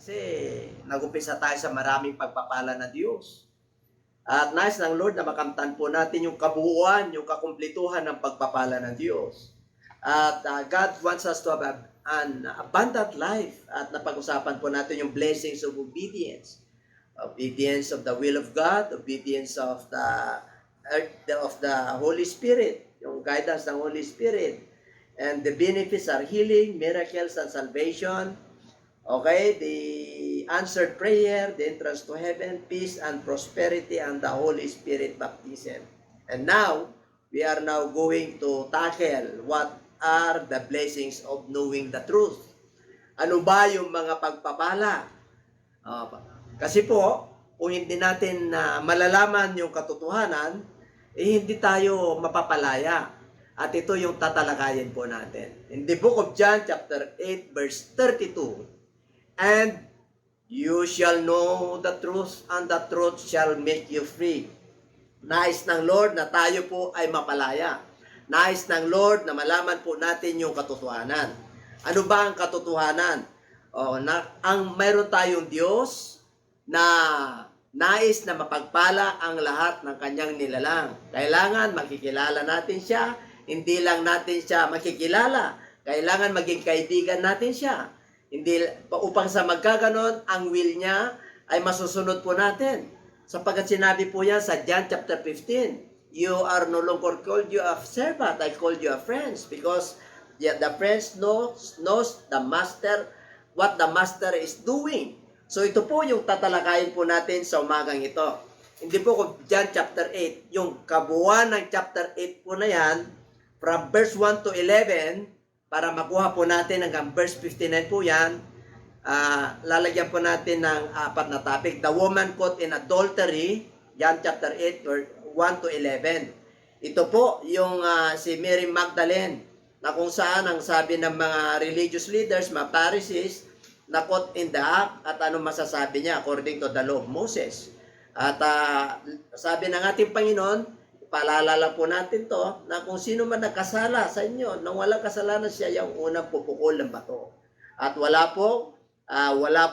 Kasi nag-umpisa tayo sa maraming pagpapala ng Diyos. At nais ng Lord na makamtan po natin yung kabuuan, yung kakumplituhan ng pagpapala ng Diyos. At God wants us to have an abundant life. At napag-usapan po natin yung blessings of obedience. Obedience of the will of God, obedience of the Holy Spirit, yung guidance ng Holy Spirit. And the benefits are healing, miracles, and salvation. Okay, the answered prayer, the entrance to heaven, peace and prosperity, and the Holy Spirit baptism. And now, we are now going to tackle what are the blessings of knowing the truth. Ano ba yung mga pagpapala? Kasi po, kung hindi natin malalaman yung katotohanan, hindi tayo mapapalaya. At ito yung tatalakayin po natin. In the book of John chapter 8 verse 32, and you shall know the truth, and the truth shall make you free. Nais ng Lord na tayo po ay mapalaya. Nais ng Lord na malaman po natin yung katotohanan. Ano ba ang katotohanan? Mayroon tayong Diyos na nais na mapagpala ang lahat ng kanyang nilalang. Kailangan makikilala natin siya. Hindi lang natin siya makikilala. Kailangan maging kaibigan natin siya. Hindi upang sa magkaganon, ang will niya ay masusunod po natin. Sapagkat sinabi po yan sa John chapter 15, you are no longer called you a servant, I called you a friend, because the friends knows the master, what the master is doing. So ito po yung tatalakayin po natin sa umagang ito. Hindi po kung John chapter 8, yung kabuuan ng chapter 8 po na yan, from verse 1 to 11, para makuha po natin hanggang verse 59 po yan, lalagyan po natin ng apat na topic. The woman caught in adultery, John chapter 8, verse 1 to 11. Ito po yung si Mary Magdalene, na kung saan ang sabi ng mga religious leaders, mga Pharisees, na caught in the act, at ano masasabi niya according to the law of Moses. At sabi ng ating Panginoon, paalala po natin to, na kung sino man nagkasala sa inyo, nang walang kasalanan siya yung unang pupukol ng bato. At wala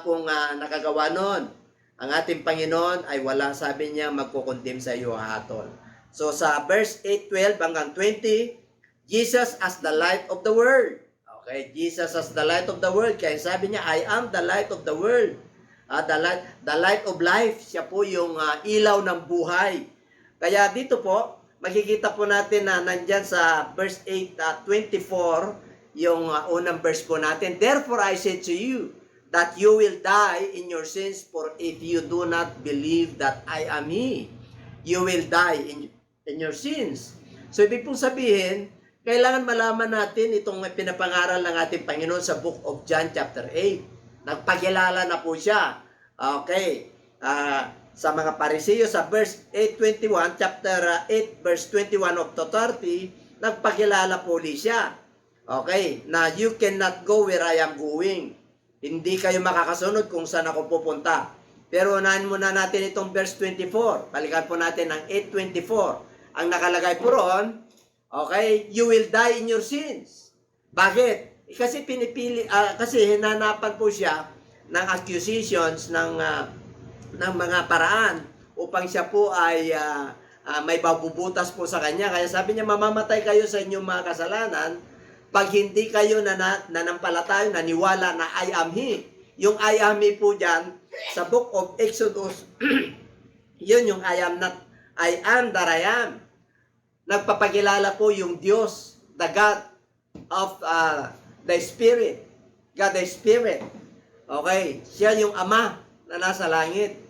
pong nakagawa nun. Ang ating Panginoon ay wala, sabi niya, magkukundim sa iyo hatol. So sa verse 8, 12 hanggang 20, Jesus as the light of the world. Okay, Jesus as the light of the world. Kaya sabi niya, I am the light of the world. The light of life. Siya po yung ilaw ng buhay. Kaya dito po, makikita po natin na nandyan sa verse 8, 24, yung unang verse po natin. Therefore I say to you, that you will die in your sins, for if you do not believe that I am He, you will die in your sins. So ibig pong sabihin, kailangan malaman natin itong pinapangaral ng ating Panginoon sa book of John chapter 8. Nagpakilala na po siya. Okay. Sa mga Pariseo sa verse 8:21, chapter 8 verse 21 up to 30, nagpakilala po siya. Okay, na you cannot go where I am going. Hindi kayo makakasunod kung saan ako pupunta. Pero unahin muna natin itong verse 24. Balikan po natin ang 8:24. Ang nakalagay po roon, okay, you will die in your sins. Bakit? Kasi kasi hinanapan po siya ng accusations ng mga paraan upang siya po ay may babubutas po sa kanya. Kaya sabi niya, mamamatay kayo sa inyong mga kasalanan pag hindi kayo nanampalataya, naniwala na I am He. Yung I am He po dyan, sa book of Exodus, yun yung I am that I am. Nagpapakilala po yung Diyos, the God of the Spirit. God the Spirit. Okay, siya yung Ama na nasa langit.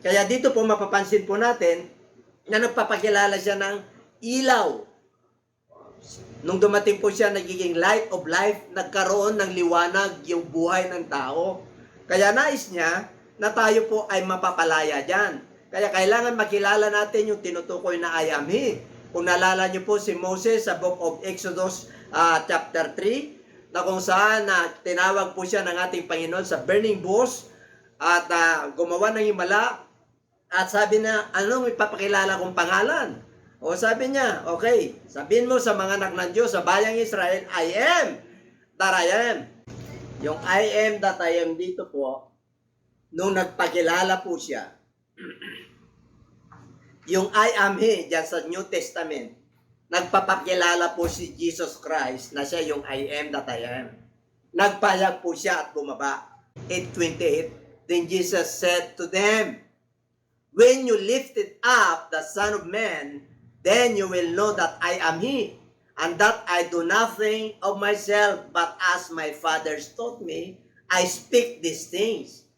Kaya dito po mapapansin po natin na nagpapakilala siya ng ilaw. Nung dumating po siya, nagiging light of life, nagkaroon ng liwanag yung buhay ng tao. Kaya nais niya na tayo po ay mapapalaya dyan. Kaya kailangan makilala natin yung tinutukoy na I am He. Kung nalala niyo po si Moses sa book of Exodus chapter 3, na kung saan tinawag po siya ng ating Panginoon sa burning bush at gumawa ng himala at sabi na, anong ipapakilala kong pangalan? O sabi niya, okay, sabihin mo sa mga anak ng Diyos, sa bayang Israel, I am that I am. Yung I am that I am dito po, nung nagpakilala po siya, yung I am He, dyan sa New Testament, nagpapakilala po si Jesus Christ na siya yung I am that I am. Nagpayag po siya at bumaba. 8:28, then Jesus said to them, when you lifted up the Son of Man, then you will know that I am He, and that I do nothing of myself, but as my Father taught me, I speak these things.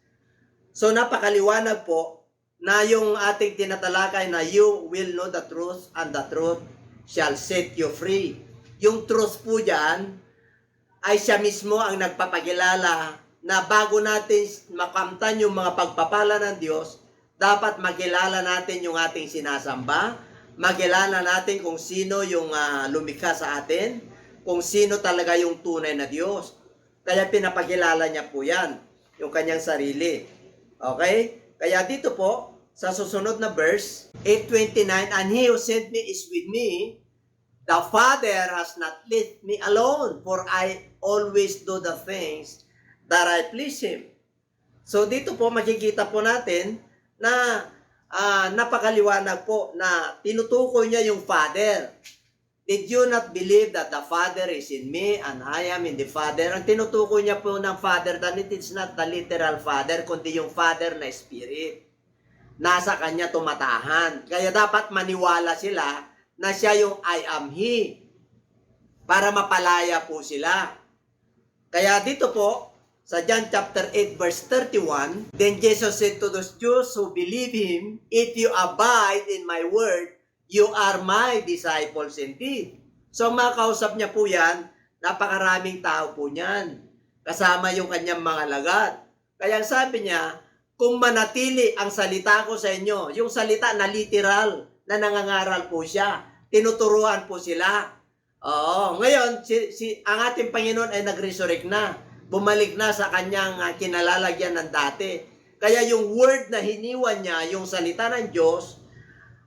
So napakaliwanag po na yung ating tinatalakay na you will know the truth, and the truth shall set you free. Yung truth po dyan ay siya mismo ang nagpapakilala na bago natin makamtan yung mga pagpapala ng Diyos, dapat makilala natin yung ating sinasamba, makilala natin kung sino yung lumikha sa atin, kung sino talaga yung tunay na Diyos. Kaya pinapakilala niya po yan, yung kanyang sarili. Okay? Kaya dito po, sa susunod na verse, 8:29, and He who sent me is with me. The Father has not left me alone, for I always do the things that I please Him. So dito po makikita po natin na napakaliwanag po na tinutukoy niya yung Father. Did you not believe that the Father is in me and I am in the Father? Ang tinutukoy niya po ng Father, that it is not the literal Father, kundi yung Father na Spirit. Nasa kanya tumatahan. Kaya dapat maniwala sila na siya yung I am He para mapalaya po sila. Kaya dito po, sa John chapter 8 verse 31, then Jesus said to those Jews who believe Him, if you abide in my word, you are my disciples indeed. So makausap niya po yan, napakaraming tao po niyan. Kasama yung kanyang mga lagad. Kaya sabi niya, kung manatili ang salita ko sa inyo, yung salita na literal, na nangangaral po siya, tinuturuan po sila. Oo, ngayon, ang ating Panginoon ay nag-resurrect na. Bumalik na sa kanyang kinalalagyan ng dati. Kaya yung word na hiniwan niya, yung salita ng Diyos,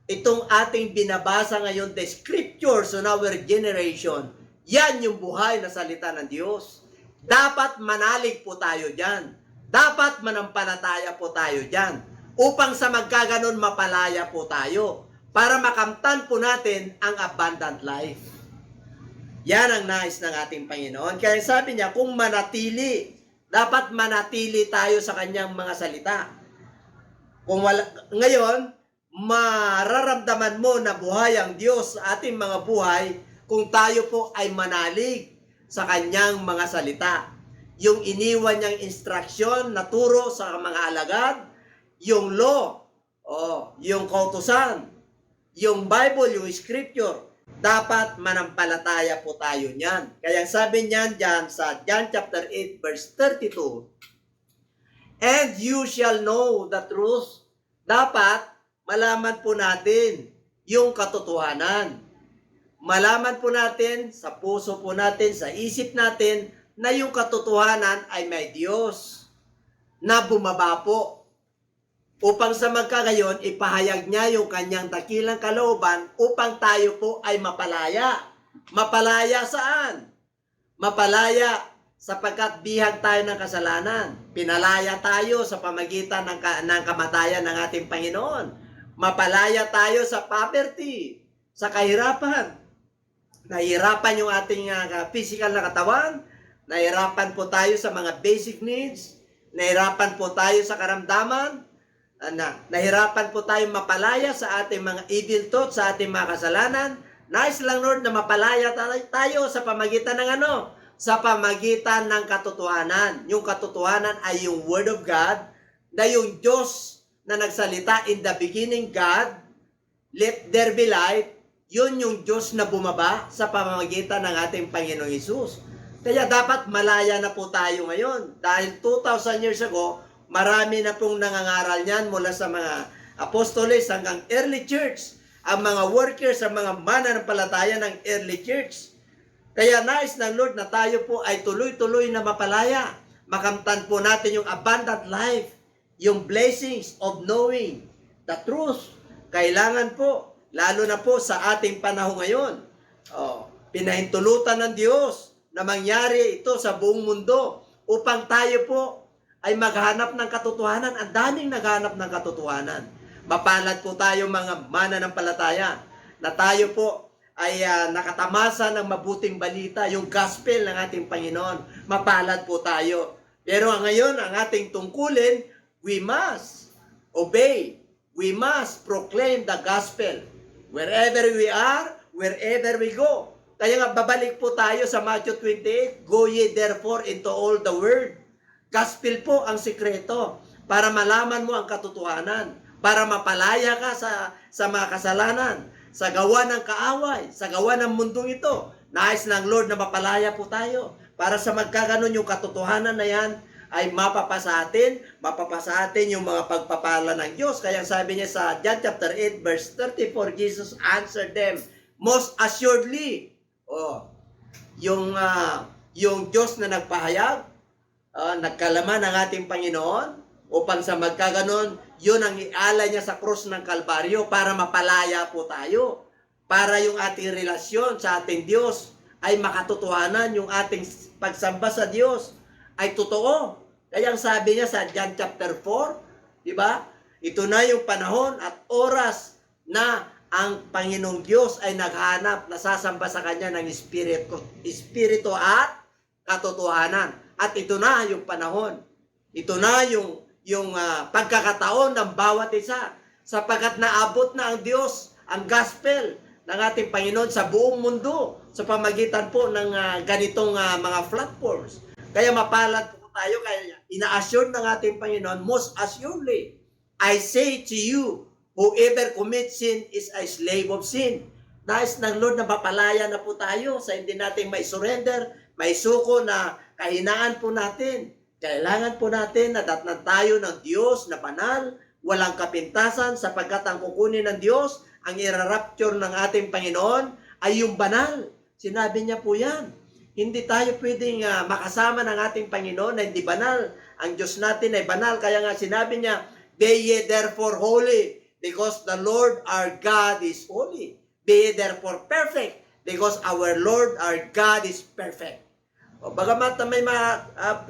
itong ating binabasa ngayon, the scriptures on our generation, yan yung buhay na salita ng Diyos. Dapat manalig po tayo dyan. Dapat manampalataya po tayo dyan. Upang sa magkaganon mapalaya po tayo. Para makamtan po natin ang abundant life. Yan ang nais ng ating Panginoon. Kaya sabi niya, kung manatili, dapat manatili tayo sa kanyang mga salita. Kung ngayon, mararamdaman mo na buhay ang Diyos sa ating mga buhay kung tayo po ay manalig sa kanyang mga salita. Yung iniwan niyang instruksyon na turo sa mga alagad, yung law, yung kautusan, yung Bible, yung scripture, dapat manampalataya po tayo niyan. Kaya sabi niyan dyan sa John chapter 8 verse 32, and you shall know the truth. Dapat malaman po natin yung katotohanan. Malaman po natin sa puso po natin, sa isip natin, na yung katotohanan ay may Diyos na bumaba po. Upang sa magkagayon, ipahayag niya yung kanyang dakilang kalooban upang tayo po ay mapalaya. Mapalaya saan? Mapalaya sapagkat bihag tayo ng kasalanan. Pinalaya tayo sa pamagitan ng kamatayan ng ating Panginoon. Mapalaya tayo sa poverty, sa kahirapan. Nahihirapan yung ating physical na katawan. Nahihirapan po tayo sa mga basic needs. Nahihirapan po tayo sa karamdaman. Nahirapan po tayong mapalaya sa ating mga evil thoughts, sa ating mga kasalanan. Nais lang, Lord, na mapalaya tayo sa pamagitan ng ano? Sa pamagitan ng katotohanan. Yung katotohanan ay yung Word of God, na yung Diyos na nagsalita, in the beginning God, let there be light. Yun yung Diyos na bumaba sa pamamagitan ng ating Panginoong Hesus. Kaya dapat malaya na po tayo ngayon. Dahil 2,000 years ago, marami na pong nangangaral niyan mula sa mga apostoles hanggang early church. Ang mga workers, ang mga mananampalataya ng early church. Kaya nais ng Lord na tayo po ay tuloy-tuloy na mapalaya. Makamtan po natin yung abundant life, yung blessings of knowing the truth. Kailangan po, lalo na po sa ating panahon ngayon. Pinahintulutan ng Diyos na mangyari ito sa buong mundo upang tayo po ay maghanap ng katotohanan. Ang daming naghanap ng katotohanan. Mapalad po tayo mga mananampalataya na tayo po ay nakatamasa ng mabuting balita, yung gospel ng ating Panginoon. Mapalad po tayo. Pero ngayon, ang ating tungkulin, we must obey. We must proclaim the gospel. Wherever we are, wherever we go. Kaya nga, babalik po tayo sa Matthew 28, Go ye therefore into all the world. Gospel po ang sikreto para malaman mo ang katotohanan, para mapalaya ka sa mga kasalanan, sa gawa ng kaaway, sa gawa ng mundong ito. Nais ng Lord na mapalaya po tayo para sa magkaganon yung katotohanan na yan ay mapapasa atin yung mga pagpapala ng Diyos. Kaya sabi niya sa John chapter 8 verse 34, Jesus answered them, most assuredly, yung Diyos na nagpahayag, nagkalaman ng ating Panginoon upang sa magkaganon, yun ang ialay niya sa krus ng Kalbaryo para mapalaya po tayo. Para yung ating relasyon sa ating Diyos ay makatotohanan, yung ating pagsamba sa Diyos ay totoo. Kaya ang sabi niya sa John chapter 4, di ba? Ito na yung panahon at oras na ang Panginoong Diyos ay naghanap, nasasamba sa Kanya ng Espiritu at katotohanan. At ito na yung panahon. Ito na yung pagkakataon ng bawat isa. Sapagkat naabot na ang Diyos, ang gospel ng ating Panginoon sa buong mundo sa pamagitan po ng ganitong mga platforms. Kaya mapalad po tayo, kaya ina-assure ng ating Panginoon, most assuredly, I say to you, whoever commits sin is a slave of sin. Nais ng Lord na mapalaya na po tayo sa hindi natin may surrender, may suko na kahinaan po natin. Kailangan po natin na datnan tayo ng Diyos na banal, walang kapintasan, sapagkat ang kukunin ng Diyos, ang irarapture ng ating Panginoon ay yung banal. Sinabi niya po yan. Hindi tayo pwedeng makasama ng ating Panginoon na hindi banal. Ang Diyos natin ay banal. Kaya nga sinabi niya, be ye therefore holy, because the Lord our God is holy. Be ye therefore perfect, because our Lord our God is perfect. O bagamat na may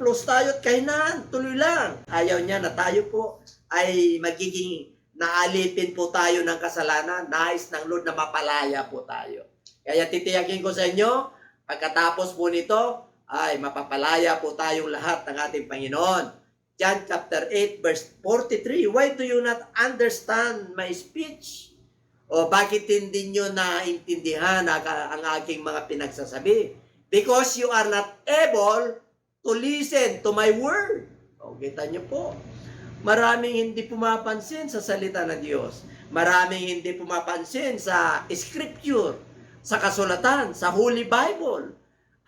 plus tayo at kahinaan, tuloy lang. Ayaw niya na tayo po ay magiging naalipin po tayo ng kasalanan. Nais ng Lord na mapalaya po tayo. Kaya titiyakin ko sa inyo, pagkatapos po nito, ay mapapalaya po tayong lahat ng ating Panginoon. John chapter 8 verse 43, why do you not understand my speech? O bakit hindi nyo naintindihan ang aking mga pinagsasabi? Because you are not able to listen to my word. O, kita nyo po. Maraming hindi pumapansin sa salita ng Diyos. Maraming hindi pumapansin sa scripture, sa kasulatan, sa Holy Bible.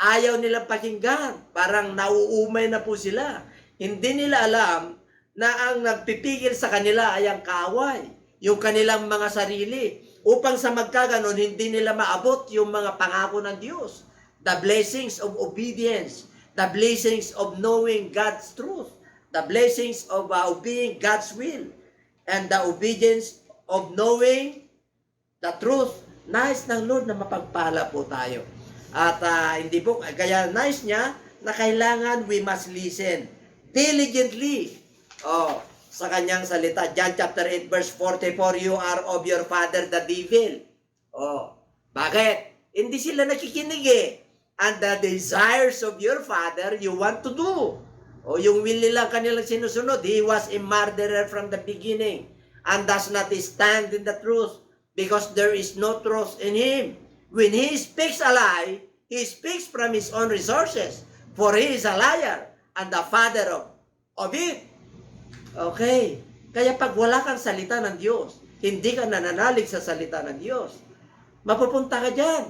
Ayaw nilang pakinggan. Parang nauumay na po sila. Hindi nila alam na ang nagpipigil sa kanila ay ang kaaway, yung kanilang mga sarili. Upang sa magkaganon, hindi nila maabot yung mga pangako ng Diyos. The blessings of obedience, the blessings of knowing God's truth, the blessings of obeying God's will, and the obedience of knowing the truth. Nais ng Lord na mapagpala po tayo. At hindi po, kaya nais niya na kailangan we must listen diligently sa kanyang salita. John chapter 8 verse 44, you are of your father the devil. Bakit? Hindi sila nakikinig eh. And the desires of your father you want to do. Yung will nila kanilang sinusunod. He was a murderer from the beginning and does not stand in the truth because there is no truth in him. When he speaks a lie, he speaks from his own resources, for he is a liar and the father of it. Okay. Kaya pag wala kang salita ng Diyos, hindi ka nananalig sa salita ng Diyos, mapupunta ka dyan.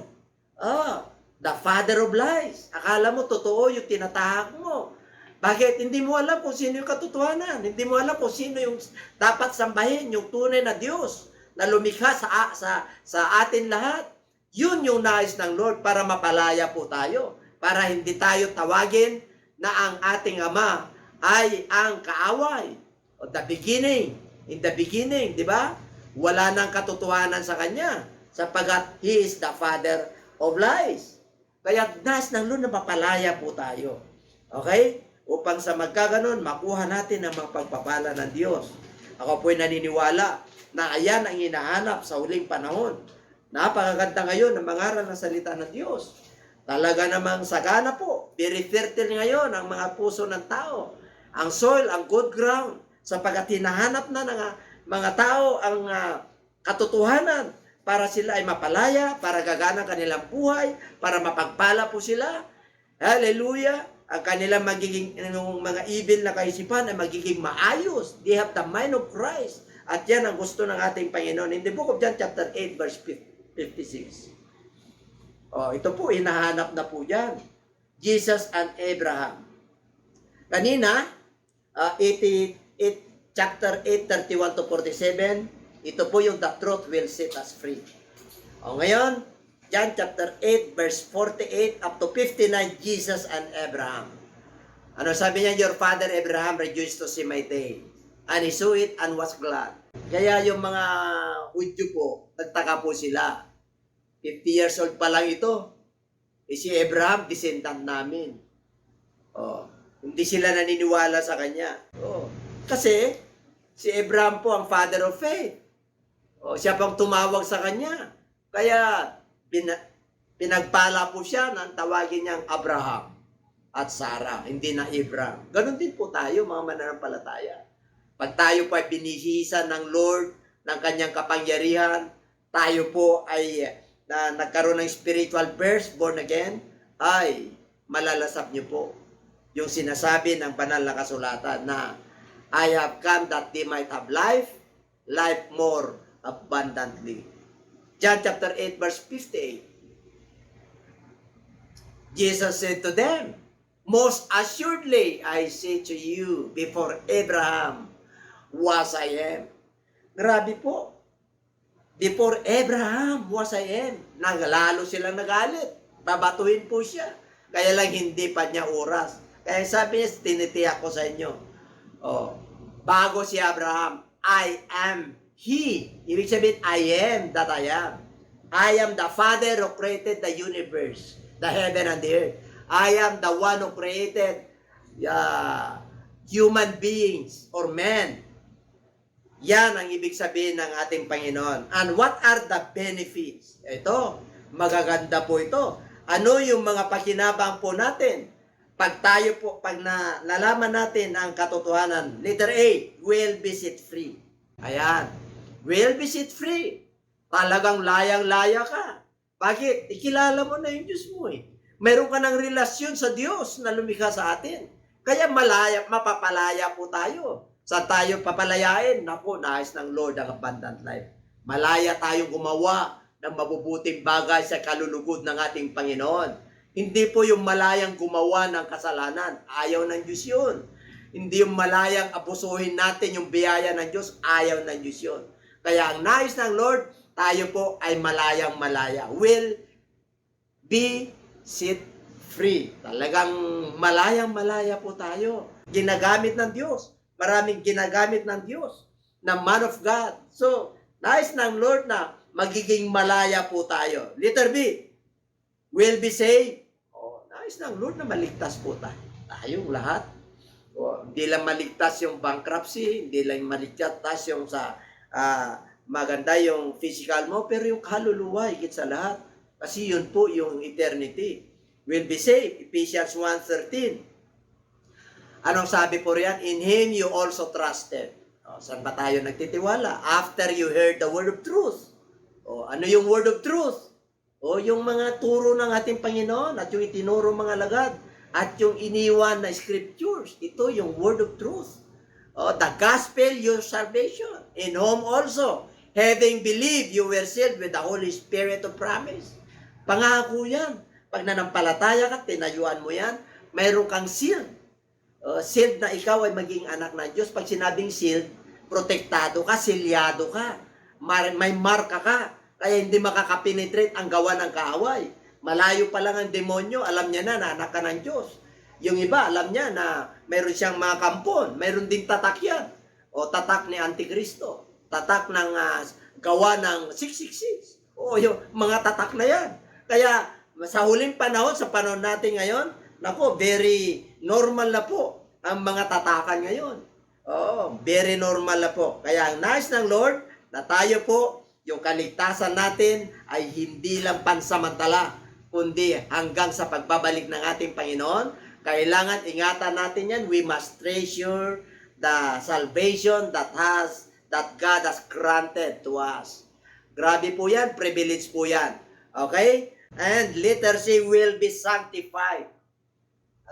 The father of lies. Akala mo totoo yung tinatahak mo. Bakit? Hindi mo alam kung sino yung katotohanan. Hindi mo alam kung sino yung dapat sambahin, yung tunay na Diyos na lumikha sa atin lahat. Yun yung nais ng Lord para mapalaya po tayo. Para hindi tayo tawagin na ang ating Ama ay ang kaaway. The beginning. In the beginning, di ba? Wala nang katotohanan sa Kanya. Sapagat He is the father of lies. Kaya nais ng Lord na mapalaya po tayo. Okay? upang sa magkaganon, makuha natin ang mga pagpapala ng Diyos. Ako po'y naniniwala na ayan ang hinahanap sa huling panahon. Napakaganda ngayon ang mangaral ng salita ng Diyos. Talaga namang sagana po, very fertile ngayon ang mga puso ng tao. Ang soil, ang good ground, sapagkat hinahanap na ng mga tao ang katotohanan para sila ay mapalaya, para gagana kanilang buhay, para mapagpala po sila. Hallelujah! Ang kanilang magiging mga evil na kaisipan ay magiging maayos. They have the mind of Christ. At yan ang gusto ng ating Panginoon. In the book of John chapter 8 verse 56. Ito po, hinahanap na po yan. Jesus and Abraham. Kanina, chapter 8, 31 to 47, ito po yung the truth will set us free. Ngayon, John chapter 8, verse 48 up to 59, Jesus and Abraham. Ano sabi niya? Your father Abraham rejoiced to see my day, and he saw it and was glad. Kaya yung mga Hudyo po, nagtaka po sila. 50 years old pa lang ito. Si Abraham, descendant namin. Hindi sila naniniwala sa kanya. Kasi, si Abraham po ang father of faith. Siya pang tumawag sa kanya. Kaya, pinagpala po siya nang tawagin niyang Abraham at Sarah, hindi na Abraham. Ganon din po tayo, mga mananampalataya. Pag tayo po ay binihisa ng Lord, ng kanyang kapangyarihan, tayo po ay nagkaroon ng spiritual birth, born again, ay malalasap niyo po yung sinasabi ng banal na kasulatan na I have come that they might have life, life more abundantly. John chapter 8 verse 58. Jesus said to them, most assuredly I say to you, before Abraham was I am. Grabe po. Before Abraham was I am. Lalo silang nagalit. Babatuhin po siya. Kaya lang hindi pa niya oras. Kaya sabi niya, tinitiyak ko sa inyo. Bago si Abraham, I am He. Ibig sabihin, I am that I am. I am the Father who created the universe, the heaven and the earth. I am the one who created human beings or men. Yan ang ibig sabihin ng ating Panginoon. And what are the benefits? Ito, magaganda po ito. Ano yung mga pakinabang po natin? Pag nalaman natin ang katotohanan. Letter A, will be set free. Ayan. Will be set free. Talagang layang-laya ka. Bakit? Ikilala mo na yung Diyos mo eh. Meron ka ng relasyon sa Diyos na lumikha sa atin. Kaya mapapalaya po tayo. Sa tayo papalayain, naku, nais ng Lord ang abundant life. Malaya tayong gumawa ng mabubuting bagay sa kalulugod ng ating Panginoon. Hindi po yung malayang gumawa ng kasalanan. Ayaw ng Diyos yun. Hindi yung malayang abusuhin natin yung biyaya ng Diyos. Ayaw ng Diyos yun. Kaya ang nais ng Lord, tayo po ay malayang malaya. Will be set free. Talagang malayang malaya po tayo. Ginagamit ng Diyos. Maraming ginagamit ng Diyos na man of God. So, nais ng Lord na magiging malaya po tayo. Letter B, will be saved. Nais ng Lord na maligtas po tayo. Tayong lahat. Hindi lang maligtas yung bankruptcy, hindi lang maligtas yung sa maganda yung physical mo, pero yung kaluluwa, higit sa lahat. Kasi yun po yung eternity. Will be saved. Ephesians 1:13. Anong sabi po riyan? In Him you also trusted. Saan ba tayo nagtitiwala? After you heard the word of truth. Ano yung word of truth? Yung mga turo ng ating Panginoon at yung itinuro mga lagad at yung iniwan na scriptures. Ito yung word of truth. The gospel, your salvation. In whom also, having believed, you were sealed with the Holy Spirit of promise. Pangako yan. Pag nanampalataya ka, tinayuan mo yan, mayroon kang sealed. Sealed na ikaw ay maging anak ng Diyos. Pag sinabing sealed, protektado ka, silyado ka. May marka ka. Kaya hindi makakapenetrate ang gawa ng kaaway. Malayo pa lang ang demonyo, alam niya na anak ka ng Diyos. Yung iba, alam niya na mayroon siyang mga kampon. Mayroon ding tatak yan. Tatak ni Antikristo. Tatak ng gawa ng 666. Yung mga tatak na yan. Kaya sa huling panahon, sa panahon natin ngayon, nako, very normal na po ang mga tatakan ngayon. Oh, very normal na po. Kaya ang nais ng Lord na tayo po, yung kaligtasan natin ay hindi lang pansamantala, kundi hanggang sa pagbabalik ng ating Panginoon. Kailangan ingatan natin yan. We must treasure the salvation that God has granted to us. Grabe po yan, privilege po yan. Okay? And letter C, will be sanctified.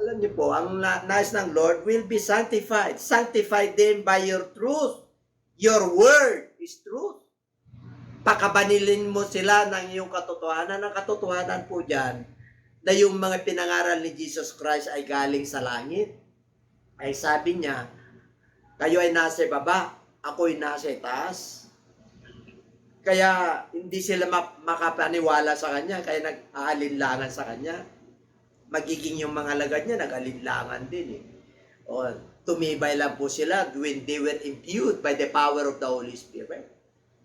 Alam niyo po, ang nais ng Lord will be sanctified. Sanctify them by your truth. Your word is truth. Pakabanilin mo sila ng iyong katotohanan. Ang katotohanan po dyan, na yung mga pinangaral ni Jesus Christ ay galing sa langit. Ay sabi niya, kayo ay nasa baba, ako'y nasa taas. Kaya hindi sila makapaniwala sa kanya, kaya nag-aalinlangan sa kanya. Magiging yung mga lagad niya, nag-alinlangan din eh. O, tumibay lang po sila when they were imbued by the power of the Holy Spirit.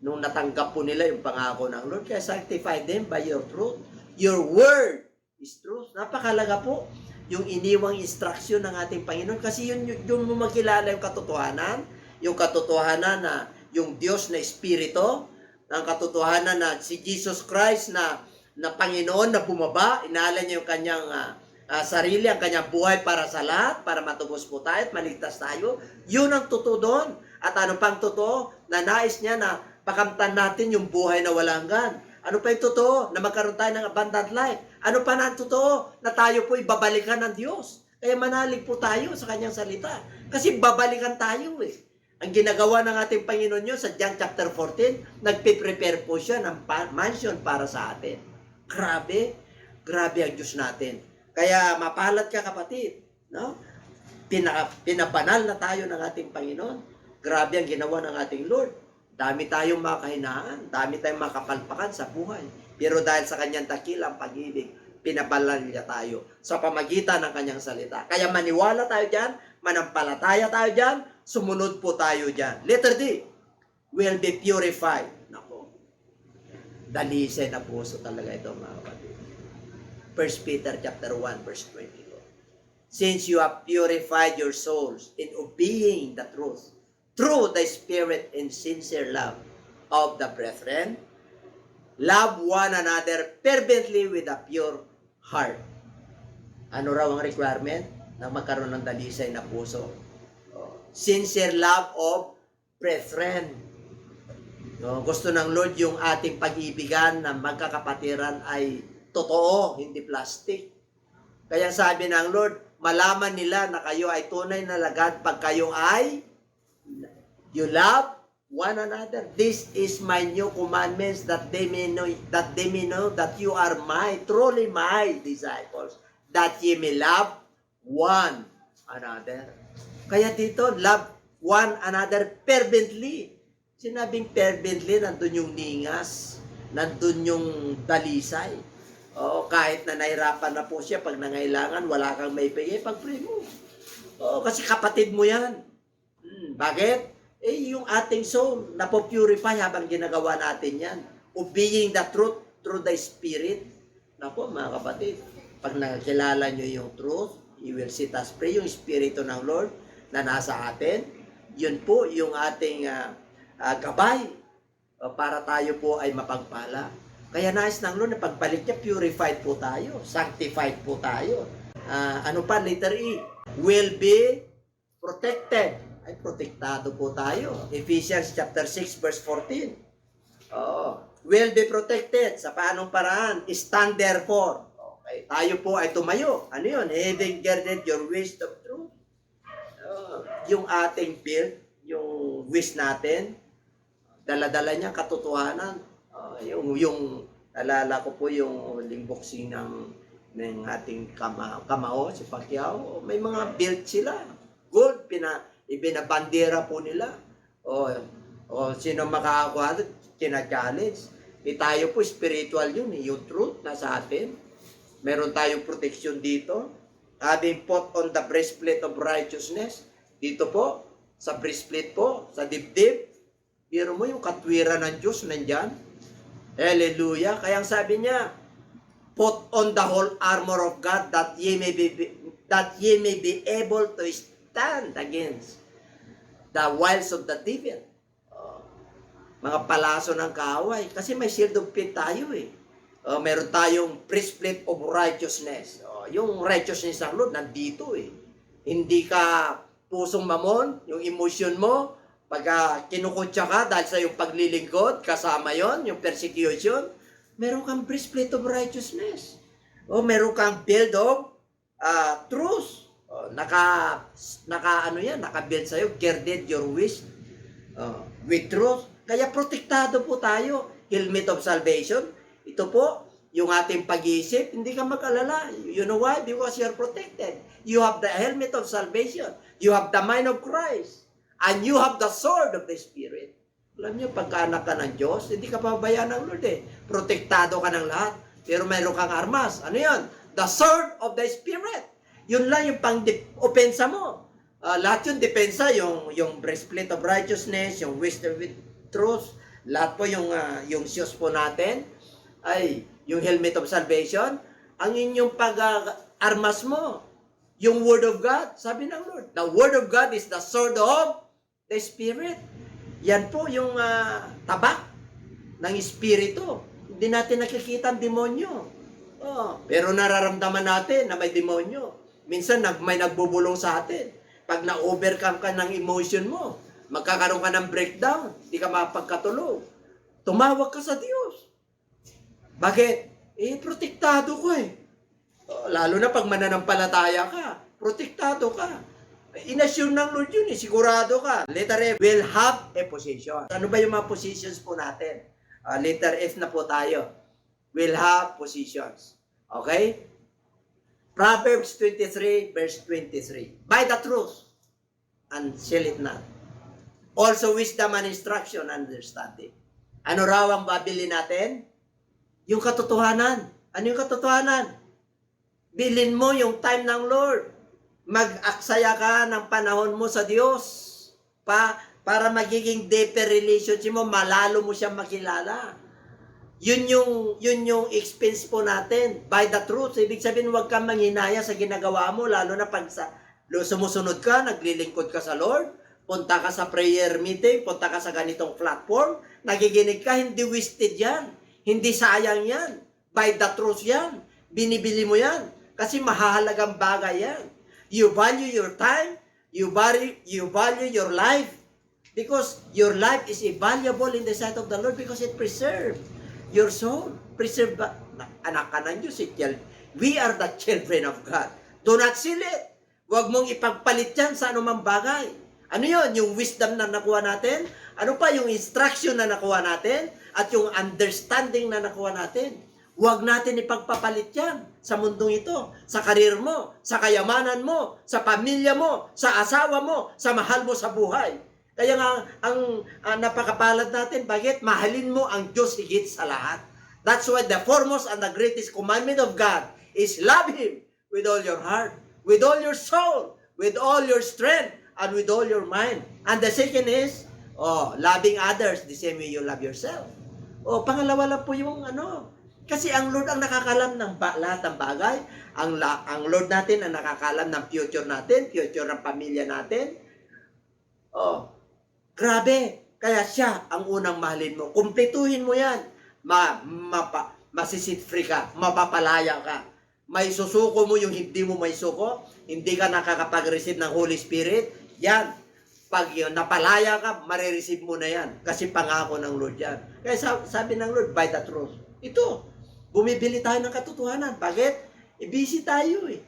Nung natanggap po nila yung pangako ng Lord, kaya sanctify them by your truth. Your word is truth. Napakalaga po yung iniwang instruction ng ating Panginoon kasi yun mo makilala yung katotohanan na yung Diyos na Espiritu, ang katotohanan na si Jesus Christ na Panginoon na bumaba, inala niya yung kanyang sarili, ang kanyang buhay para sa lahat, para matubos po tayo at maligtas tayo. Yun ang totoo doon. At ano pang totoo? Na nais niya na pakamtan natin yung buhay na walang hanggan. Ano pa yung totoo? Na magkaroon tayo ng abundant life. Ano pa na ang totoo? Na tayo po ibabalikan ng Diyos. Kaya manalig po tayo sa kanyang salita. Kasi babalikan tayo eh. Ang ginagawa ng ating Panginoon yun sa John chapter 14, nagpe-prepare po siya ng mansion para sa atin. Grabe. Grabe ang Diyos natin. Kaya mapalad ka kapatid. No? Pinabanal na tayo ng ating Panginoon. Grabe ang ginawa ng ating Lord. Dami tayong makahinaan. Dami tayong makapalpakan sa buhay. Pero dahil sa kanyang dakilang pag-ibig, pinabalal niya tayo sa pamagitan ng kanyang salita. Kaya maniwala tayo dyan, manampalataya tayo dyan, sumunod po tayo dyan. Letter D, will be purified. Nako, dalisay na puso talaga ito mga kapatid. 1 Peter chapter 1 verse 22. Since you have purified your souls in obeying the truth, through the Spirit and sincere love of the brethren, love one another fervently with a pure heart. Ano raw ang requirement? Na magkaroon ng dalisay na puso. Sincere love of brethren. No, gusto ng Lord yung ating pag-ibigan na magkakapatiran ay totoo, hindi plastic. Kaya sabi ng Lord, malaman nila na kayo ay tunay na lagad pag kayo ay you love one another. This is my new commandments that they may know that you are truly my disciples, that ye may love one another. Kaya dito, love one another fervently. Sinabing fervently, nandun yung ningas, nandun yung dalisay. Kahit na nahirapan na po siya, pag nangailangan, wala kang may pay, pag-pray mo. Kasi kapatid mo yan. Bakit? Yung ating soul, napopurify habang ginagawa natin yan. Obeying the truth through the Spirit. Napo, mga kapatid, pag nakakilala nyo yung truth, you will sit us pray, yung Espiritu ng Lord na nasa atin, yun po yung ating gabay para tayo po ay mapagpala. Kaya nais ng Lord na pagbalik niya, purified po tayo, sanctified po tayo. Ano pa, letter E, will be protected. Ay, protektado po tayo. Ephesians chapter 6 verse 14. Will be protected. Sa paanong paraan? Stand therefore. Okay, tayo po ay tumayo. Ano yun? Having girded your waist of truth. Yung ating build, yung waist natin, dala-dala niya katotohanan. Yung alala ko po yung limboksing ng ating kamao, si Pacquiao. May mga build sila. Gold, ibinabandera po nila. Sino makakakuha, kina-challenge. Tayo po, spiritual yun. Yung truth nasa atin. Meron tayong protection dito. Having put on the breastplate of righteousness. Dito po, sa breastplate po, sa dibdib. Pero mo yung katwiran ng Diyos nandyan. Hallelujah. Kaya ang sabi niya, put on the whole armor of God that ye may be able stand against the wiles of the devil. Oh, mga palaso ng kaaway. Kasi may shield of faith tayo eh. Meron tayong breastplate of righteousness. Yung righteousness ng Lord, nandito eh. Hindi ka pusong mamon, yung emotion mo, pag kinukutya ka dahil sa yung paglilingkod, kasama yon yung persecution, meron kang breastplate of righteousness. Meron kang build of truth. Naka-build sa'yo, girded your waist with truth. Kaya protektado po tayo. Helmet of salvation. Ito po, yung ating pag-iisip, hindi ka mag-alala. You know why? Because you're protected. You have the helmet of salvation. You have the mind of Christ. And you have the sword of the Spirit. Alam niyo, pagka-anak ka ng Diyos, hindi ka pabayaan ng Lord eh. Protektado ka ng lahat. Pero mayroon kang armas. Ano yun? The sword of the Spirit. Yun lang yung pang-opensa mo. Lahat yung depensa, yung breastplate of righteousness, yung wisdom with truth, lahat po yung shoes po natin, ay yung helmet of salvation, ang inyong pag-armas mo, yung Word of God, sabi ng Lord, the Word of God is the sword of the Spirit. Yan po yung tabak ng Espiritu. Hindi natin nakikita ang demonyo. Pero nararamdaman natin na may demonyo. Minsan may nagbubulong sa atin. Pag na-overcome ka ng emotion mo, magkakaroon ka ng breakdown, hindi ka mapagkatulog. Tumawag ka sa Diyos. Bakit? Protektado ko eh. Lalo na pag mananampalataya ka, protektado ka. Inassure ng Lord yun eh, sigurado ka. Letter F, will have a position. Ano ba yung mga positions po natin? Letter F na po tayo. Will have positions. Okay? Proverbs 23, verse 23. By the truth, and seal it not. Also wisdom and instruction, understanding. Ano raw ang babili natin? Yung katotohanan. Ano yung katotohanan? Bilin mo yung time ng Lord. Mag-aksaya ka ng panahon mo sa Diyos para magiging deeper relationship mo, malalo mo siyang makilala. Yun yung expense po natin. By the truth, ibig sabihin huwag kang manghinaya sa ginagawa mo, lalo na pag sumusunod ka, naglilingkod ka sa Lord, punta ka sa prayer meeting, punta ka sa ganitong platform, nagiginig ka, hindi wasted yan. Hindi sayang yan. By the truth yan. Binibili mo yan. Kasi mahahalagang bagay yan. You value your time. You value your life. Because your life is valuable in the sight of the Lord because it preserves your soul. Preserve ba? Anak ka ng Diyos. We are the children of God. Do not seal it. Huwag mong ipagpalit yan sa anumang bagay. Ano yun? Yung wisdom na nakuha natin? Ano pa yung instruction na nakuha natin? At yung understanding na nakuha natin? Huwag natin ipagpapalit yan sa mundong ito, sa karir mo, sa kayamanan mo, sa pamilya mo, sa asawa mo, sa mahal mo sa buhay. Kaya nga, ang napakapalad natin, bakit? Mahalin mo ang Diyos higit sa lahat. That's why the foremost and the greatest commandment of God is love Him with all your heart, with all your soul, with all your strength, and with all your mind. And the second is, loving others the same way you love yourself. Pangalawa lang po yung kasi ang Lord ang nakakalam ng lahat ng bagay. Ang Lord natin ang nakakalam ng future natin, future ng pamilya natin. Grabe. Kaya siya ang unang mahalin mo. Kumpletuhin mo yan. Masisit free ka. Mapapalaya ka. May susuko mo yung hindi mo may suko. Hindi ka nakakapag-receive ng Holy Spirit. Yan. Pag napalaya ka, marireceive mo na yan. Kasi pangako ng Lord yan. Kaya sabi ng Lord, by the truth. Ito. Bumibili tayo ng katotohanan. Bakit? Busy tayo eh.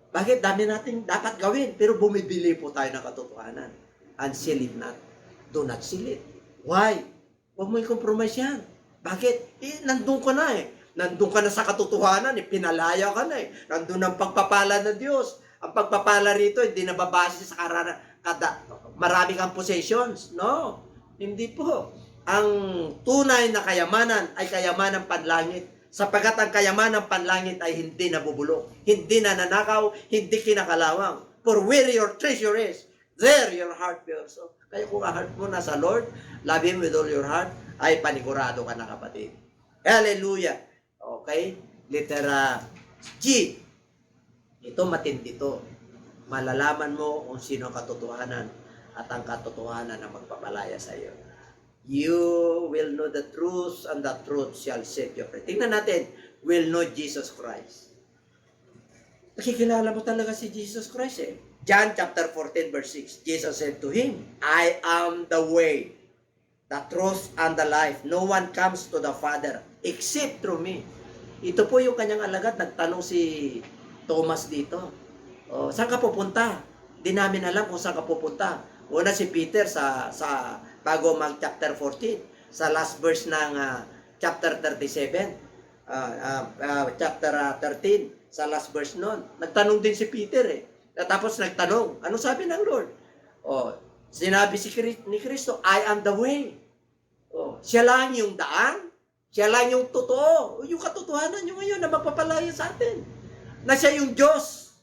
Bakit? Dami natin dapat gawin. Pero bumibili po tayo ng katotohanan. And seal it not. Do not seal it. Why? Huwag mo i-compromise yan. Bakit? Nandun ka na eh. Nandun ka na sa katotohanan eh. Pinalaya ka na eh. Nandun ang pagpapala ng Diyos. Ang pagpapala rito, hindi nababase sa marami kang possessions. No. Hindi po. Ang tunay na kayamanan ay kayamanan panlangit. Sapagkat ang kayamanan panlangit ay hindi nabubulok, hindi nananakaw, hindi kinakalawang. For where your treasure is, there your heart will also. Kaya kung ang heart mo nasa Lord, love Him with all your heart, ay panigurado ka na kapatid. Hallelujah. Okay? Litera G. Ito matindi to. malalaman mo kung sino ang katotohanan at ang katotohanan ang magpapalaya sa iyo. You will know the truth and the truth shall set you free. Tingnan natin, will know Jesus Christ. Nakikilala mo talaga si Jesus Christ eh. John chapter 14 verse 6, Jesus said to him, I am the way, the truth, and the life. No one comes to the Father except through me. Ito po yung kanyang alagad. Nagtanong si Thomas dito. Oh, saan ka pupunta? Di namin alam kung saan ka pupunta. Una si Peter sa bago mag chapter 14, sa last verse ng chapter 37, chapter 13, sa last verse nun. Nagtanong din si Peter eh. Tapos nagtanong, ano sabi ng Lord? Oh, sinabi ni Kristo, I am the way. Oh, siya lang yung daan. Siya lang yung totoo. Yung katotohanan nyo ngayon na magpapalaya sa atin. Na siya yung Diyos.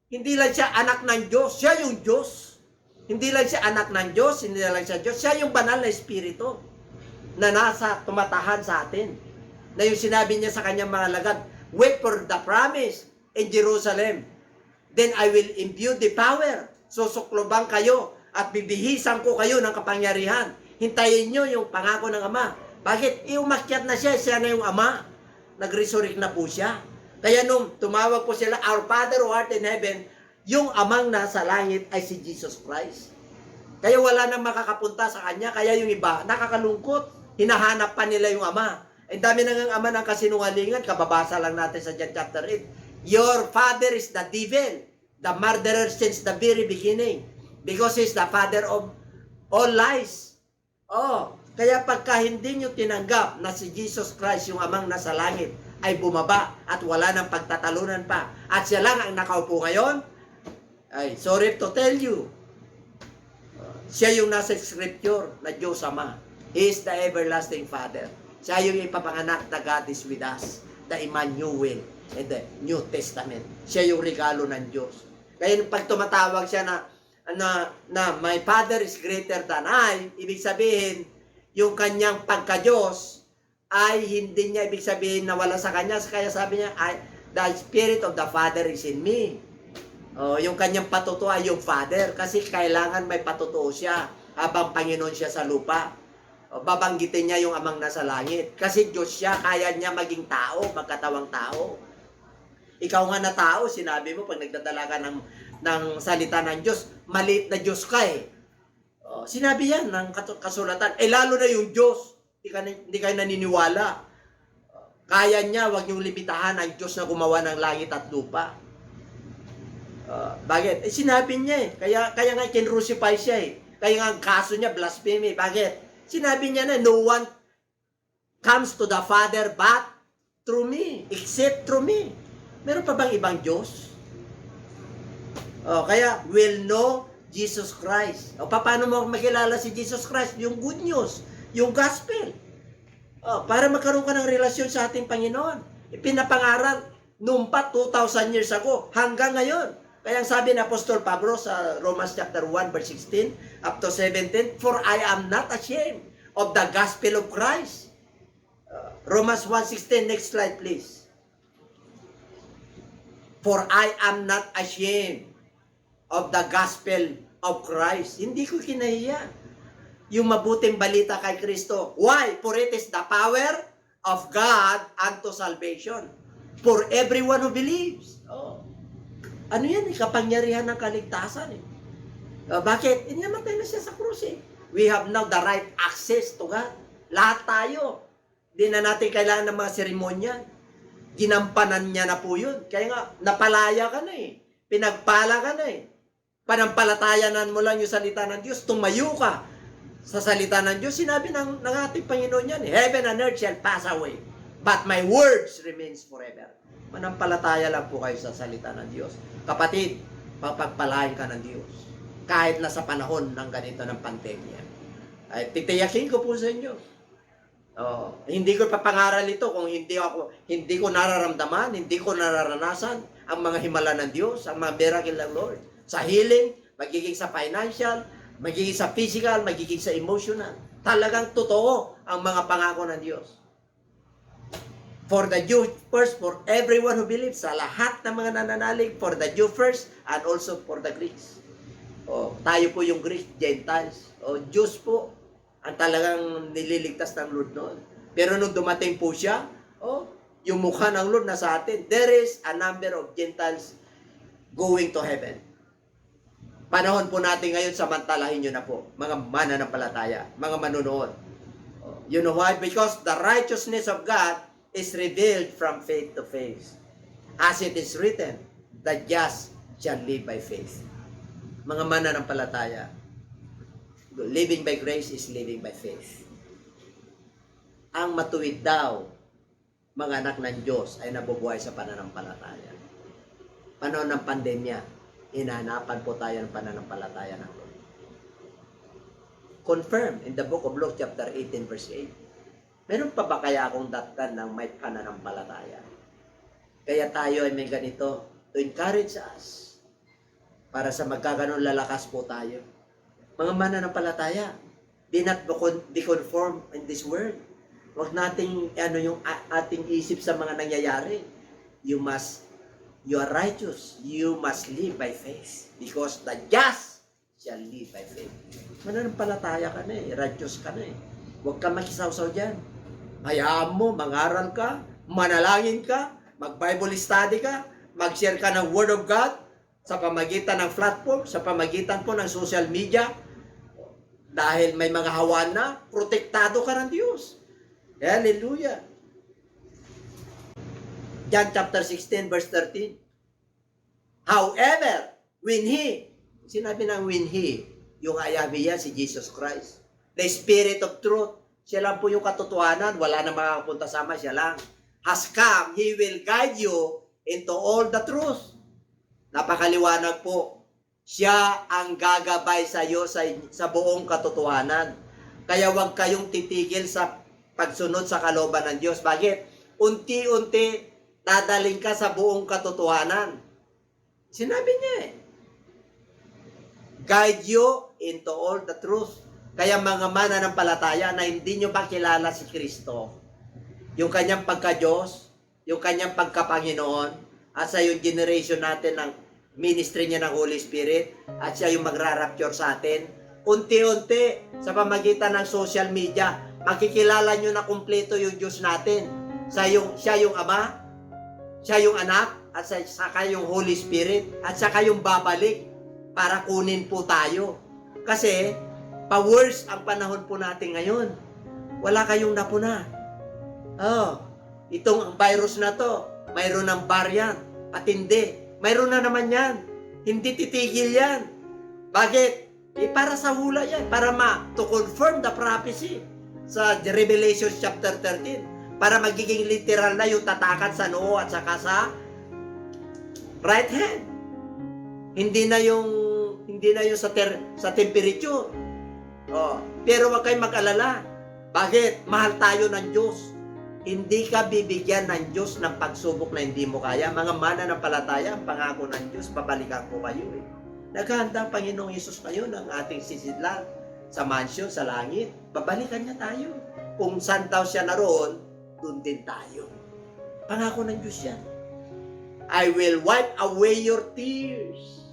Hindi lang siya anak ng Diyos. Siya yung Diyos. Hindi lang siya anak ng Diyos. Hindi lang siya Diyos. Siya yung banal na Espiritu na nasa tumatahan sa atin. Na yung sinabi niya sa kanyang mga lagad, wait for the promise in Jerusalem. Then I will imbue the power. Susukloban kayo at bibihisan ko kayo ng kapangyarihan. Hintayin nyo yung pangako ng Ama. Bakit? Iumakyat na siya. Siya na yung Ama. Nag-resurrect na po siya. Kaya nung tumawag po sila, Our Father who art in heaven, yung Amang nasa langit ay si Jesus Christ. Kaya wala nang makakapunta sa Kanya. Kaya yung iba, nakakalungkot. Hinahanap pa nila yung Ama. Ang dami nang ama ng kasinungalingan. Kababasa lang natin sa John chapter 8. Your father is the devil, the murderer since the very beginning. Because he's the father of all lies. Oh, kaya pagka hindi nyo tinanggap na si Jesus Christ, yung Amang nasa langit, ay bumaba at wala nang pagtatalunan pa, at siya lang ang nakaupo ngayon, ay, sorry to tell you, siya yung nasa scripture na Diyos Ama. He is the everlasting Father. Siya yung ipapanganak na God is with us, the Emmanuel in the New Testament. Siya yung regalo ng Diyos. Kaya pag tumatawag siya na my Father is greater than I, ibig sabihin, yung kanyang pagka-Diyos ay hindi niya ibig sabihin na wala sa kanya. Kaya sabi niya, the Spirit of the Father is in me. Oh, yung kanyang patutuo ay yung Father kasi kailangan may patutuo siya habang Panginoon siya sa lupa. O, babanggitin niya yung Amang nasa langit. Kasi Diyos siya, kaya niya maging tao, magkatawang tao. Ikaw nga na tao, sinabi mo pag nagdadala ka ng salita ng Diyos, maliit na Diyos ka eh. O, sinabi yan ng kasulatan. Eh lalo na yung Diyos, hindi kayo naniniwala. Kaya niya, wag niyong limitahan ang Diyos na gumawa ng langit at lupa. Bakit? Eh sinabi niya eh. Kaya nga kinrucify siya eh. Kaya nga ang kaso niya, blasphemy. Bakit? Sinabi niya na, no one comes to the Father but through me, except through me. Meron pa bang ibang Diyos? Kaya, will know Jesus Christ. Paano mo makilala si Jesus Christ? Yung good news, yung gospel. Para magkaroon ka ng relasyon sa ating Panginoon. Ipinapangaral noong pa 2,000 years ago hanggang ngayon. Kaya sabi ni Apostol Pablo sa Romans chapter 1 verse 16 up to 17, for I am not ashamed of the gospel of Christ. Romans 1:16, next slide please. For I am not ashamed of the gospel of Christ. Hindi ko kinahiya yung mabuting balita kay Kristo. Why? For it is the power of God unto salvation for everyone who believes. Ano yan? Kapangyarihan ng kaligtasan eh. Bakit? Inamatay na siya sa krus eh. We have now the right access to God. Lahat tayo. Hindi na natin kailangan ng mga seremonya. Ginampanan niya na po yun. Kaya nga, napalaya ka na eh. Pinagpala ka na eh. Panampalatayanan mo lang yung salita ng Diyos. Tumayo ka sa salita ng Diyos. Sinabi ng ating Panginoon yan eh. Heaven and earth shall pass away, but my words remains forever. Manampalataya lang po kayo sa salita ng Diyos. Kapatid, papagpalain ka ng Diyos. Kahit na sa panahon ng ganito ng pandemya. Ay, titiyakin ko po sa inyo. Hindi ko papangaral ito kung hindi ko nararamdaman, hindi ko nararanasan ang mga himala ng Diyos, ang mga miracle ng Lord. Sa healing, magiging sa financial, magiging sa physical, magiging sa emotional. Talagang totoo ang mga pangako ng Diyos. For the Jew first, for everyone who believes, sa lahat ng mga nananalig, for the Jew first, and also for the Greeks. Tayo po yung Greeks, Gentiles. Jews po, ang talagang nililigtas ng Lord noon. Pero nung dumating po siya, yung mukha ng Lord nasa atin. There is a number of Gentiles going to heaven. Panahon po natin ngayon, samantalahin nyo na po, mga mananampalataya, mga manunood. You know why? Because the righteousness of God is revealed from faith to faith. As it is written, the just shall live by faith. Mga mananampalataya, living by grace is living by faith. Ang matuwid daw, mga anak ng Diyos ay nabubuhay sa pananampalataya. Panahon ng pandemya, hinahanapan po tayo ng pananampalataya ng Lord. Confirm in the book of Luke chapter 18 verse 8. Meron pa ba kaya akong datdan ng may pananampalataya? Kaya tayo ay may ganito to encourage us para sa magkaganon lalakas po tayo. Mga mananampalataya, do not be conformed in this world. Huwag nating yung ating isip sa mga nangyayari. You are righteous. You must live by faith. Because the just shall live by faith. Mananampalataya ka na eh. Righteous ka na eh. Huwag ka makisawsaw dyan. Hayaan mo, mangaral ka, manalangin ka, mag-Bible study ka, mag-share ka ng Word of God sa pamagitan ng platform, sa pamagitan po ng social media. Dahil may mga hawa na, protektado ka ng Diyos. Hallelujah. John chapter 16 verse 13. However, sinabi ng yung ayabiya si Jesus Christ. The Spirit of Truth. Siya lang po yung katotohanan. Wala na makakapunta sama, siya lang. Has come, He will guide you into all the truth. Napakaliwanag po. Siya ang gagabay sa iyo sa buong katotohanan. Kaya huwag kayong titigil sa pagsunod sa kalooban ng Diyos. Bakit? Unti-unti dadaling ka sa buong katotohanan. Sinabi niya eh. Guide you into all the truth. Kaya mga mananampalataya na hindi nyo pa kilala si Kristo, yung kanyang pagka-Diyos, yung kanyang pagka-Panginoon, at sa yung generation natin ng ministry niya ng Holy Spirit, at siya yung magra-rapture sa atin, unti-unti sa pamagitan ng social media, makikilala nyo na kumpleto yung Diyos natin. Siya yung Ama, siya yung Anak, at saka yung Holy Spirit, at saka yung babalik para kunin po tayo. Kasi, pa-worse ang panahon po natin ngayon. Wala kayong napuna. Itong virus na to, mayroon ng variant, at hindi. Mayroon na naman yan. Hindi titigil yan. Bakit? Para sa hula yan. Para to confirm the prophecy sa Revelation chapter 13. Para magiging literal na yung tatakan sa noo at saka sa right hand. Hindi na yung sa temperature. Pero wag kayong mag-alala. Bakit? Mahal tayo ng Diyos. Hindi ka bibigyan ng Diyos ng pagsubok na hindi mo kaya. Mga mananampalataya, ang pangako ng Diyos, babalikan ko kayo eh. Naghahanda ang Panginoong Hesus ngayon ng ating sisidlan sa mansyon, sa langit. Babalikan niya tayo. Kung saan daw siya naroon, doon din tayo. Pangako ng Diyos yan. I will wipe away your tears.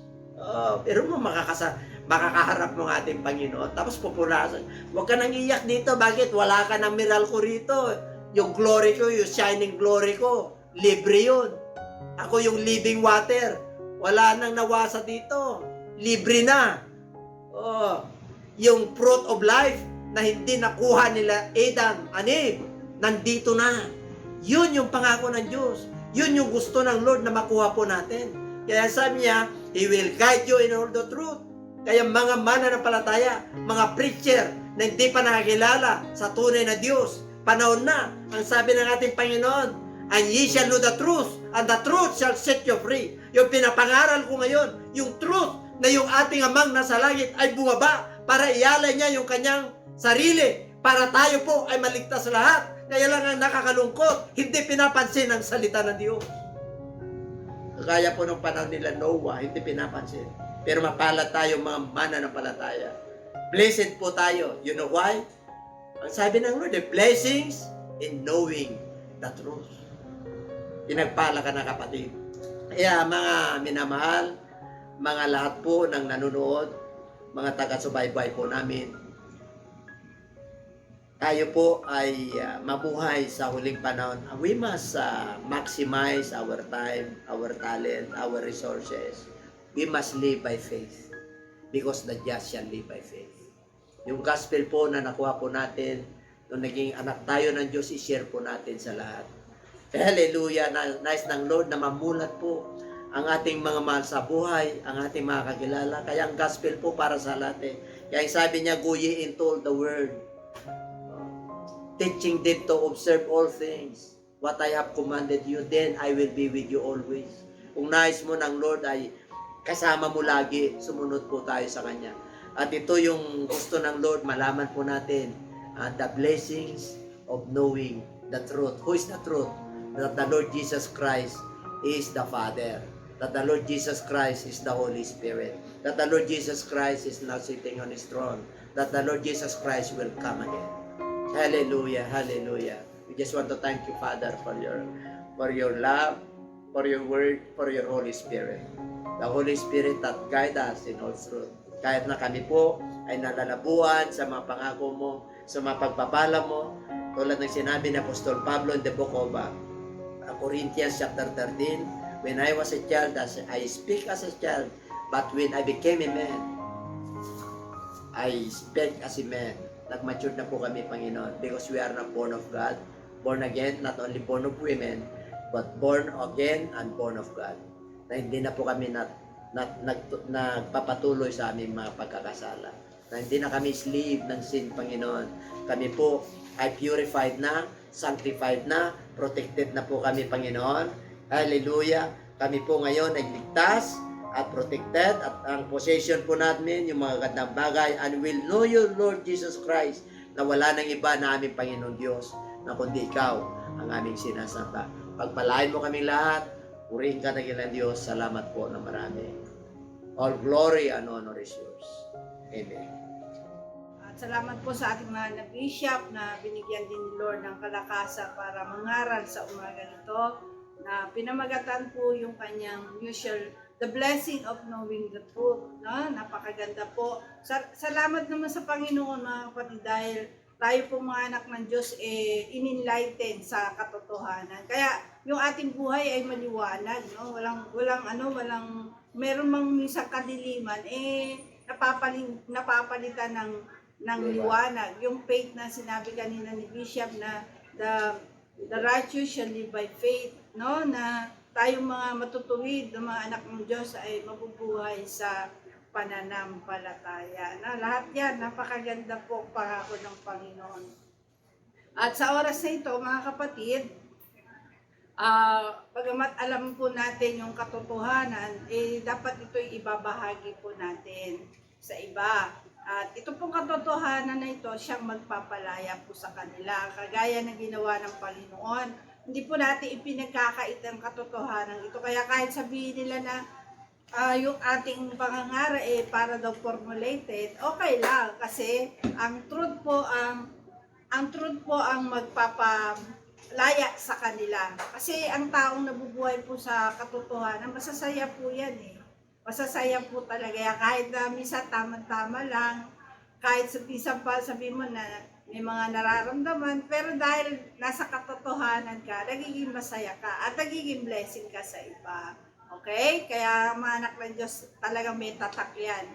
Pero mo makakaharap mo ng ating Panginoon. Tapos pupunasan. Huwag ka nang iyak dito. Bakit? Wala ka ng miracle rito. Yung glory ko, yung shining glory ko, libre yun. Ako yung living water. Wala nang nawasa dito. Libre na. Yung fruit of life na hindi nakuha nila Adam, nandito na. Yun yung pangako ng Diyos. Yun yung gusto ng Lord na makuha po natin. Kaya sabi niya, He will guide you in all the truth. Kaya mga mananampalataya, mga preacher na hindi pa nakakilala sa tunay na Diyos, panahon na, ang sabi ng ating Panginoon, and ye shall know the truth, and the truth shall set you free. Yung pinapangaral ko ngayon, yung truth na yung ating Amang nasa langit ay bumaba para ialay niya yung kanyang sarili para tayo po ay maligtas lahat. Kaya lang ang nakakalungkot, hindi pinapansin ang salita ng Diyos. Kaya po ng panahon nila Noah, hindi pinapansin. Pero mapalad tayo mga mananampalataya. Blessed po tayo. You know why? Ang sabi ng Lord, the blessings in knowing the truth. Pinagpala ka na kapatid. Kaya mga minamahal, mga lahat po ng nanonood, mga taga-subaybay po namin, tayo po ay mabuhay sa huling panahon. We must maximize our time, our talent, our resources. We must live by faith because the just shall live by faith. Yung gospel po na nakuha po natin, nung naging anak tayo ng Diyos, i-share po natin sa lahat. Hallelujah! Nice ng Lord na mamulat po ang ating mga mahal sa buhay, ang ating mga kakilala. Kaya ang gospel po para sa lahat eh. Kaya sabi niya, go ye into all the world, teaching them to observe all things, what I have commanded you, then I will be with you always. Kung nais mo ng Lord ay kasama mo lagi, sumunod po tayo sa Kanya. At ito yung gusto ng Lord, malaman po natin the blessings of knowing the truth. Who is the truth? That the Lord Jesus Christ is the Father. That the Lord Jesus Christ is the Holy Spirit. That the Lord Jesus Christ is now sitting on His throne. That the Lord Jesus Christ will come again. Hallelujah, hallelujah. We just want to thank you, Father, for your love, for your word, for your Holy Spirit. The Holy Spirit that guide us in all truth. Kahit na kami po ay nalalabuan sa mga pangako mo, sa mga pagpapala mo, tulad ng sinabi ni Apostol Pablo in the book of Corinthians chapter 13, when I was a child, I speak as a child, but when I became a man, I speak as a man. Nag-mature na po kami, Panginoon, because we are not born of God, born again, not only born of women, but born again and born of God. Na hindi na po kami nagpapatuloy sa aming mga pagkakasala. Na hindi na kami slave ng sin, Panginoon. Kami po ay purified na, sanctified na, protected na po kami, Panginoon. Hallelujah! Kami po ngayon ay ligtas at protected, at ang possession po natin, yung mga gandang bagay, and will know you, Lord Jesus Christ, na wala nang iba na aming Panginoon Diyos, na kundi Ikaw ang aming sinasamba. Pagpalain mo kaming lahat, purihin ka ng ilang Diyos, salamat po na marami. All glory and honor is yours. Amen. At salamat po sa ating mga na-bishop na binigyan din ni Lord ng kalakasan para mangaral sa umaga nito, na pinamagatan po yung kanyang usual, the blessing of knowing the truth. No? Napakaganda po. Salamat naman sa Panginoon, mga kapatid, dahil tayo po mga anak ng Diyos in-enlighten sa katotohanan. Kaya yung ating buhay ay maliwanag, no? Walang meron mang minsan kadiliman napapalitan ng liwanag. Yung faith na sinabi kanina ni Bishop na the righteous shall live by faith, no? Na tayong mga matutuwid na mga anak ng Diyos ay mabubuhay sa pananampalataya. Na lahat yan, napakaganda po pangako ng Panginoon. At sa oras na ito, mga kapatid, bagamat alam po natin yung katotohanan, dapat ito'y ibabahagi po natin sa iba. At ito pong katotohanan na ito, siyang magpapalaya po sa kanila. Kagaya ng ginawa ng Panginoon, hindi po natin ipinagkakait ang katotohanan ito. Kaya kahit sabihin nila na yung ating pangangara para daw formulated, okay lang. Kasi ang truth po ang magpapalaya sa kanila. Kasi ang taong nabubuhay po sa katotohanan, masasaya po yan eh. Masasaya po talaga. Kahit na minsan tama-tama lang, kahit sabihin mo na may mga nararamdaman, pero dahil nasa katotohanan ka, nagiging masaya ka at nagiging blessing ka sa iba. Okay? Kaya mga anak ng Diyos, talagang may tatak yan.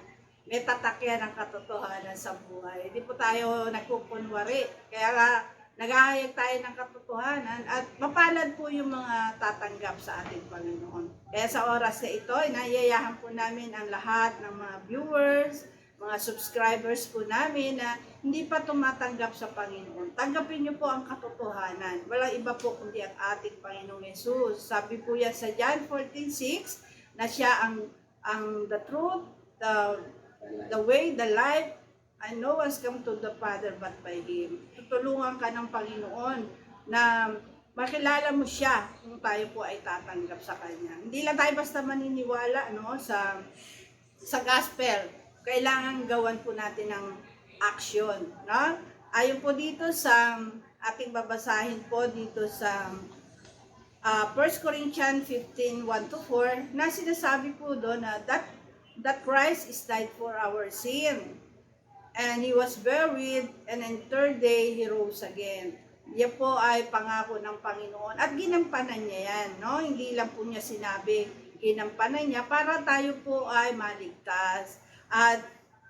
May tatak yan ang katotohanan sa buhay. Hindi po tayo nagpupunwari. Kaya naghahayag tayo ng katotohanan at mapalad po yung mga tatanggap sa ating Panginoon. Kaya sa oras na ito, inayayahan po namin ang lahat ng mga viewers, mga subscribers po namin na hindi pa tumatanggap sa Panginoon. Tanggapin niyo po ang katotohanan. Walang iba po kundi ang ating Panginoong Yesus. Sabi po yan sa John 14:6 na siya ang the truth, the way, the life, and no one's come to the Father but by Him. Tutulungan ka ng Panginoon na makilala mo siya kung tayo po ay tatanggap sa Kanya. Hindi lang tayo basta maniniwala sa gospel. Kailangan gawan po natin ng action. No? Ayon po dito sa ating babasahin po dito sa 1 Corinthians 15, 1-4, na sinasabi po doon na that Christ is died for our sin. And He was buried, and on third day, He rose again. Yan po ay pangako ng Panginoon. At ginampanan niya yan, no? Hindi lang po niya sinabi, ginampanan niya para tayo po ay maligtas. At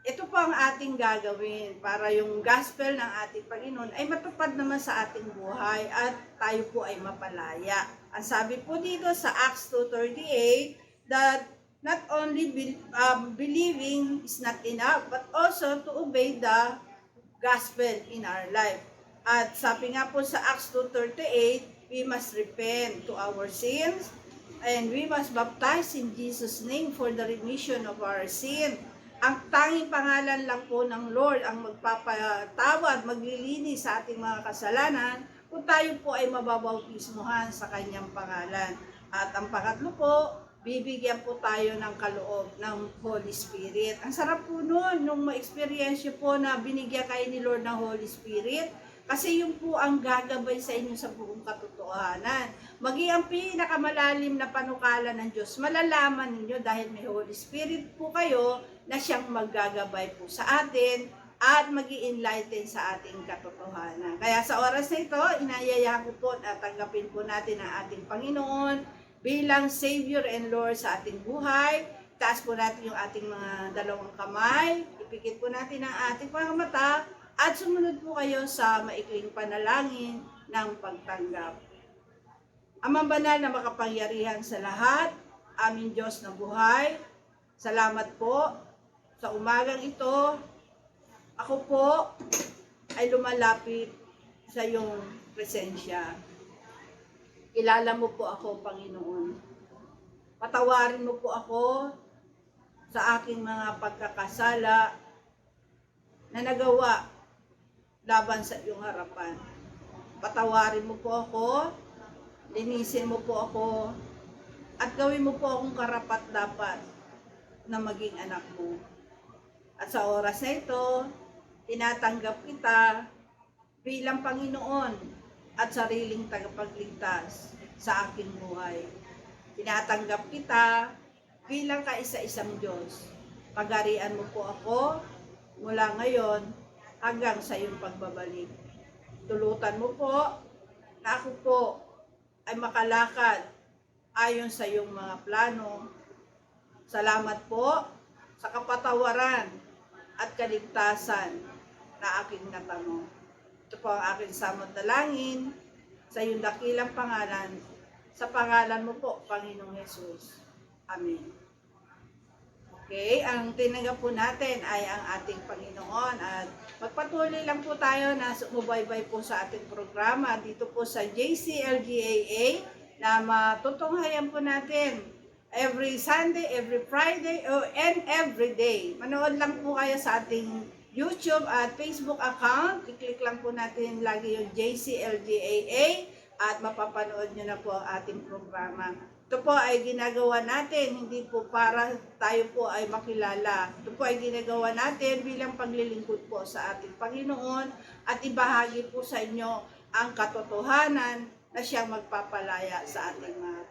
ito po ang ating gagawin para yung gospel ng ating Panginoon ay matupad naman sa ating buhay at tayo po ay mapalaya. Ang sabi po dito sa Acts 2:38 that not only believing is not enough, but also to obey the gospel in our life. At sabi nga po sa Acts 2:38, we must repent to our sins and we must baptize in Jesus' name for the remission of our sin. Ang tanging pangalan lang po ng Lord ang magpapatawad, maglilinis sa ating mga kasalanan kung tayo po ay mababautismuhan sa kanyang pangalan. At ang pangatlo po, bibigyan po tayo ng kaloob ng Holy Spirit. Ang sarap po nun, nung ma-experience po na binigyan kayo ni Lord ng Holy Spirit, kasi yun po ang gagabay sa inyo sa buong katotohanan. Maging ang pinakamalalim na panukala ng Diyos, malalaman ninyo dahil may Holy Spirit po kayo na siyang maggagabay po sa atin at mag-i-enlighten sa ating katotohanan. Kaya sa oras na ito, inayayahan ko po at tanggapin po natin ang ating Panginoon bilang Savior and Lord sa ating buhay. Taas po natin yung ating mga dalawang kamay, ipikit po natin ang ating mga mata, at sumunod po kayo sa maikling panalangin ng pagtanggap. Amang banal na makapangyarihan sa lahat, aming Diyos na buhay, salamat po sa umagang ito. Ako po ay lumalapit sa iyong presensya. Kilala mo po ako, Panginoon. Patawarin mo po ako sa aking mga pagkakasala na nagawa laban sa iyong harapan. Patawarin mo po ako, linisin mo po ako, at gawin mo po akong karapat-dapat na maging anak mo. At sa oras na ito, tinatanggap kita bilang Panginoon at sariling tagapagligtas sa aking buhay. Tinatanggap kita bilang kaisa-isang Diyos. Pagarian mo po ako mula ngayon hanggang sa iyong pagbabalik. Tulutan mo po na ako po ay makalakad ayon sa iyong mga plano. Salamat po sa kapatawaran at kaligtasan na aking natamo. Ito po ang aking samot-dalangin sa iyong dakilang pangalan, sa pangalan mo po, Panginoong Hesus. Amen. Okay, ang tinanggap po natin ay ang ating Panginoon at magpatuloy lang po tayo na sumubaybay po sa ating programa dito po sa JCLGAA na matutunghayan po natin every Sunday, every Friday, and every day. Manood lang po kayo sa ating YouTube at Facebook account. I-click lang po natin lagi yung JCLGAA at mapapanood nyo na po ang ating programa. Ito po ay ginagawa natin, hindi po para tayo po ay makilala. Ito po ay ginagawa natin bilang paglilingkod po sa ating Panginoon at ibahagi po sa inyo ang katotohanan na siyang magpapalaya sa ating mga